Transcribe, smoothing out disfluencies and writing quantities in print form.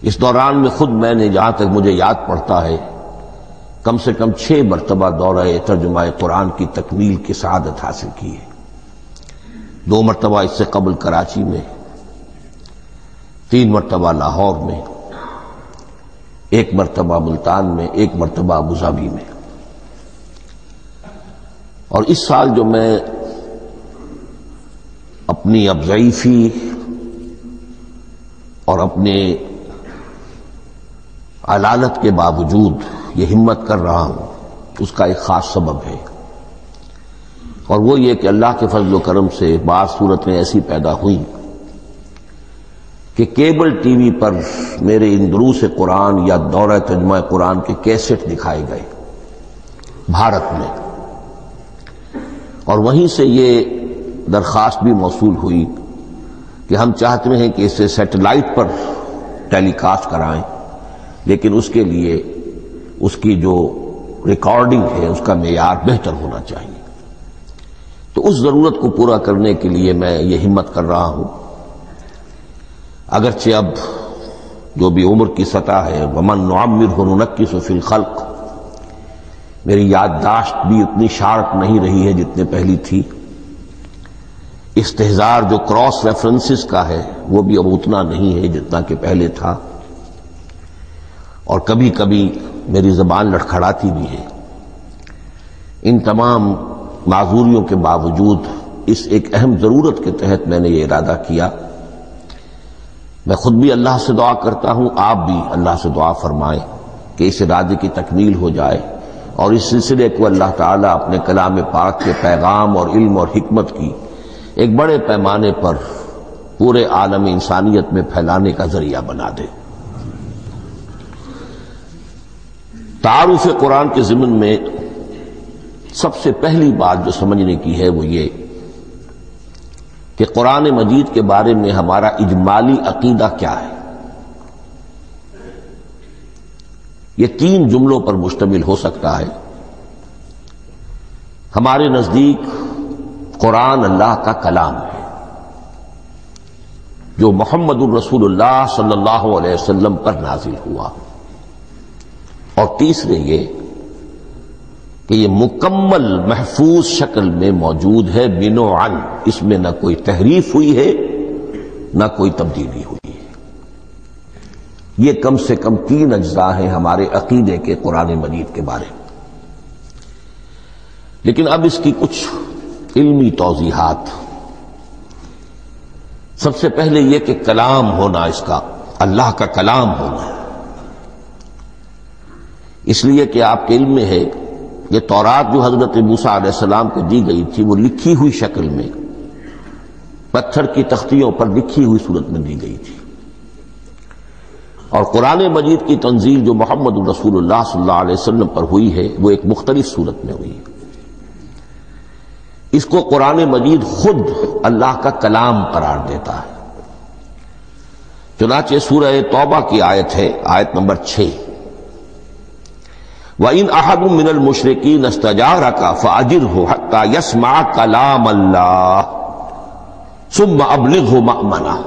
اس دوران میں خود میں نے جہاں تک مجھے یاد پڑتا ہے کم سے کم 6 مرتبہ دورہ ترجمہ قرآن کی تکمیل کی سعادت حاصل کی ہے۔ 2 مرتبہ اس سے قبل کراچی میں، 3 مرتبہ لاہور میں، 1 مرتبہ ملتان میں، 1 مرتبہ ابوظہبی میں۔ اور اس سال جو میں اپنی اب ضعیفی اور اپنے علالت کے باوجود یہ ہمت کر رہا ہوں، اس کا ایک خاص سبب ہے، اور وہ یہ کہ اللہ کے فضل و کرم سے بعض صورتیں ایسی پیدا ہوئیں کہ کیبل ٹی وی پر میرے ان دروس قرآن یا دورہ ترجمہ قرآن کے کیسٹ دکھائے گئے بھارت میں، اور وہیں سے یہ درخواست بھی موصول ہوئی کہ ہم چاہتے ہیں کہ اسے سیٹلائٹ پر ٹیلی کاسٹ کرائیں، لیکن اس کے لیے اس کی جو ریکارڈنگ ہے اس کا معیار بہتر ہونا چاہیے۔ تو اس ضرورت کو پورا کرنے کے لیے میں یہ ہمت کر رہا ہوں، اگرچہ اب جو بھی عمر کی سطح ہے وَمَن نُعَمِّرْهُ نُنَكِّسُ فِي الْخَلْقِ، میری یادداشت بھی اتنی شارپ نہیں رہی ہے جتنے پہلی تھی، استحضار جو کراس ریفرنسز کا ہے وہ بھی اب اتنا نہیں ہے جتنا کہ پہلے تھا، اور کبھی کبھی میری زبان لڑکھڑاتی بھی ہے۔ ان تمام معذوریوں کے باوجود اس ایک اہم ضرورت کے تحت میں نے یہ ارادہ کیا۔ میں خود بھی اللہ سے دعا کرتا ہوں، آپ بھی اللہ سے دعا فرمائیں کہ اس ارادے کی تکمیل ہو جائے، اور اس سلسلے کو اللہ تعالیٰ اپنے کلام پاک کے پیغام اور علم اور حکمت کی ایک بڑے پیمانے پر پورے عالم انسانیت میں پھیلانے کا ذریعہ بنا دے۔ تعارف قرآن کے ضمن میں سب سے پہلی بات جو سمجھنے کی ہے وہ یہ کہ قرآن مجید کے بارے میں ہمارا اجمالی عقیدہ کیا ہے۔ یہ 3 جملوں پر مشتمل ہو سکتا ہے۔ ہمارے نزدیک قرآن اللہ کا کلام ہے جو محمد الرسول اللہ صلی اللہ علیہ وسلم پر نازل ہوا، اور تیسرے یہ کہ یہ مکمل محفوظ شکل میں موجود ہے بنوعاً، اس میں نہ کوئی تحریف ہوئی ہے نہ کوئی تبدیلی ہوئی ہے۔ یہ کم سے کم 3 اجزاء ہیں ہمارے عقیدے کے قرآن مجید کے بارے میں۔ لیکن اب اس کی کچھ علمی توضیحات۔ سب سے پہلے یہ کہ کلام ہونا، اس کا اللہ کا کلام ہونا، اس لیے کہ آپ کے علم میں ہے یہ تورات جو حضرت موسیٰ علیہ السلام کو دی گئی تھی وہ لکھی ہوئی شکل میں پتھر کی تختیوں پر لکھی ہوئی صورت میں دی گئی تھی، اور قرآن مجید کی تنزیل جو محمد رسول اللہ صلی اللہ علیہ وسلم پر ہوئی ہے وہ ایک مختلف صورت میں ہوئی ہے۔ اس کو قرآن مجید خود اللہ کا کلام قرار دیتا ہے۔ چنانچہ سورہ توبہ کی آیت ہے، آیت نمبر 6، وَإِنْ أَحَدٌ مِّنَ الْمُشْرِكِينَ اسْتَجَارَكَ فَأَجِرْهُ حَتَّى يَسْمَعَ كَلَامَ اللَّهِ ثُمَّ أَبْلِغْهُ مَأْمَنَهُ۔